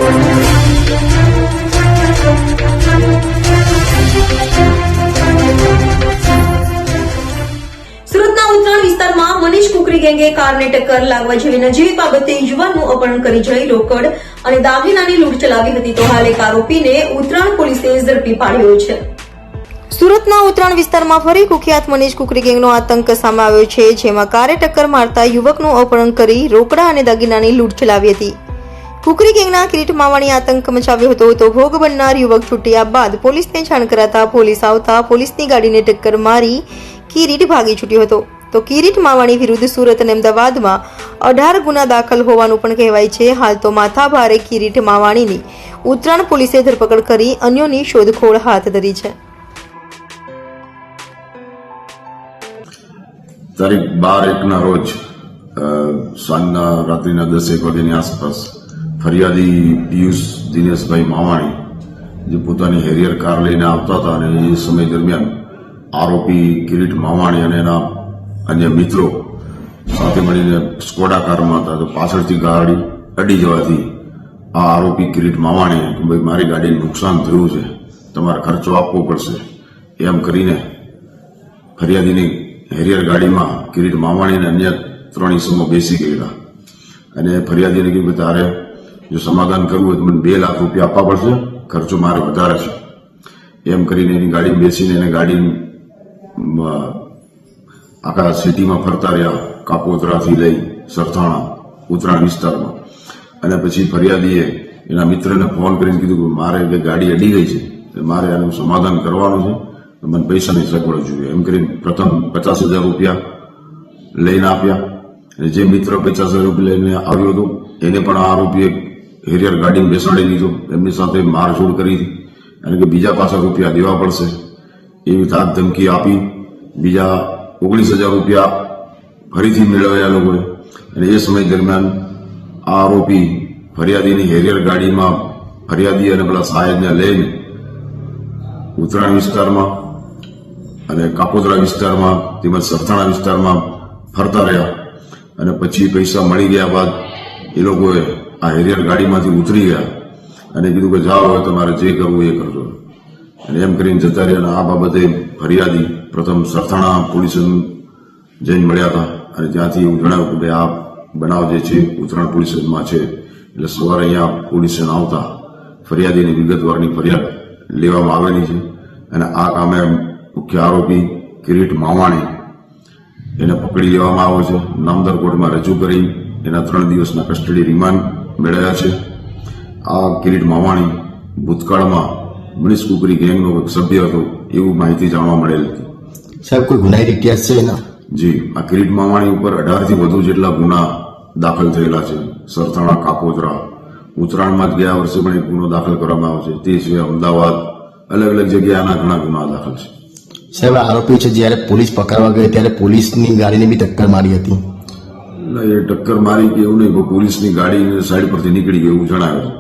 સુરતના ઉત્તરાણ વિસ્તારમાં મનીષ કુકરી ગેંગે કારને ટક્કર લાગવા જેવી નજીવી બાબતે યુવાનનું અપહરણ કરી જઈ રોકડ અને દાગીનાની લૂંટ ચલાવી હતી તો હાલ એક આરોપીને ઉત્તરાણ પોલીસે ઝડપી પાડ્યો છે. સુરતના ઉત્તરાણ વિસ્તારમાં ફરી કુખ્યાત મનીષ કુકરી ગેંગનો આતંક સામે આવ્યો છે, જેમાં કારે ટક્કર મારતા યુવકનું અપહરણ કરી રોકડા અને દાગીનાની લૂંટ ચલાવી હતી. કુકરી ગેંગના કિરીટ માવાણી આતંક મચાવ્યો હતો તો ભોગ બનનાર યુવક છૂટ્યા બાદ પોલીસને જાણ કરાતા પોલીસ આવતા પોલીસની ગાડીને ટક્કર મારી કિરીટ ભાગી છૂટ્યો હતો. તો કિરીટ માવાણી વિરુદ્ધ સુરત અને અમદાવાદમાં 18 ગુના દાખલ હોવાનું પણ કહેવાય છે. હાલ તો માથાભારે કિરીટ માવાણીની ઉત્તરાણ પોલીસે ધરપકડ કરી અન્યોની શોધખોળ હાથ ધરી છે. તારીખ 12/1 રોજ સાંજના રાત્રિના 10-1 વાગ્યાની આસપાસ ફરિયાદી પિયુષ દિનેશભાઈ માવાણી જે પોતાની હેરિયર કાર લઈને આવતા હતા અને એ સમય દરમિયાન આરોપી કિરીટ માવાણી અને એના અન્ય મિત્રો સાથે મળીને સ્કોડા કારમાં હતા તો પાછળથી ગાડી અડી જવાથી આ આરોપી કિરીટ માવાણીએ કે ભાઈ મારી ગાડીને નુકસાન થયું છે, તમારે ખર્ચો આપવો પડશે એમ કરીને ફરિયાદીની હેરિયર ગાડીમાં કિરીટ માવાણી અને અન્ય 3 ઇસમો બેસી ગયેલા અને ફરિયાદીને કહ્યું કે તારે જો સમાધાન કરવું હોય તો મને 2 લાખ રૂપિયા આપવા પડશે, ખર્ચો મારે વધારે છે એમ કરીને એની ગાડી બેસીને એને ગાડી આખા સિટીમાં ફરતા રહ્યા, કાપોદ્રાથી લઈ સરથાણા ઉત્તરાણ વિસ્તારમાં. અને પછી ફરિયાદીએ એના મિત્રને ફોન કરીને કીધું કે મારે જે ગાડી અડી ગઈ છે મારે આનું સમાધાન કરવાનું છે, મને પૈસાની સગવડ જોઈએ એમ કરીને પ્રથમ 50,000 રૂપિયા લઈને આપ્યા. અને જે મિત્ર 50,000 રૂપિયા લઈને આવ્યો હતો એને પણ આ આરોપીએ હેરિયર ગાડીમાં બેસાડી દીધો, એમની સાથે મારઝૂડ કરી અને કે બીજા પાછા રૂપિયા દેવા પડશે એવી ધાક ધમકી આપી બીજા 19,000 રૂપિયા ફરીથી મેળવ્યા લોકોએ. અને એ સમય દરમિયાન આ આરોપી ફરિયાદીની હેરિયર ગાડીમાં ફરિયાદી અને પેલા સાહેબને લઈને ઉત્તરાણ વિસ્તારમાં અને કાપોદ્રા વિસ્તારમાં તેમજ સરથાણા વિસ્તારમાં ફરતા રહ્યા. અને પછી પૈસા મળી ગયા બાદ એ લોકોએ આ હેરિયર ગાડીમાંથી ઉતરી ગયા અને કીધું કે જાઓ હવે તમારે જે કરવું એ કરજો અને એમ કરીને જતા રહ્યા. અને આ બાબતે ફરિયાદી પ્રથમ સરથાણા પોલીસ જઈને મળ્યા હતા અને ત્યાંથી એવું જણાવ્યું કે આ બનાવ જે છે ઉત્તરાણ પોલીસ સ્ટેશનમાં છે. એટલે સવારે અહીંયા પોલીસ સ્ટેશન આવતા ફરિયાદીની વિગતવારની ફરિયાદ લેવામાં આવેલી છે અને આ કામે મુખ્ય આરોપી કિરીટ માવાણી એને પકડી લેવામાં આવ્યો છે. નામદાર કોર્ટમાં રજૂ કરી એના 3 દિવસના કસ્ટડી રિમાન્ડ મેળવ્યા છે. આ કિરીટ માવાણી ભૂતકાળમાં મનીષ કુકરી ગેંગનો એક સભ્ય હતો એવું માહિતી જાણવા મળેલ હતી. સાહેબ કોઈ ગુનાહિત ઇતિહાસ છે એના? જી, આ કિરીટ માવાણી ઉપર 18થી વધુ જેટલા ગુના દાખલ થયેલા છે. સરથાણા, કાપોદ્રા, ઉત્તરાયણમાં જ ગયા વર્ષે પણ એક ગુનો દાખલ કરવામાં આવ્યો છે. તે સિવાય અમદાવાદ અલગ અલગ જગ્યાએ આના ઘણા ગુના દાખલ છે. સાહેબ આરોપી છે જયારે પોલીસ પકડવા ગઈ ત્યારે પોલીસની ગાડીને બી ટક્કર મારી હતી. એ ટક્કર મારી કે એવું નહીં, પોલીસની ગાડી સાઈડ પરથી નીકળી ગઈ એવું જણાવે છે.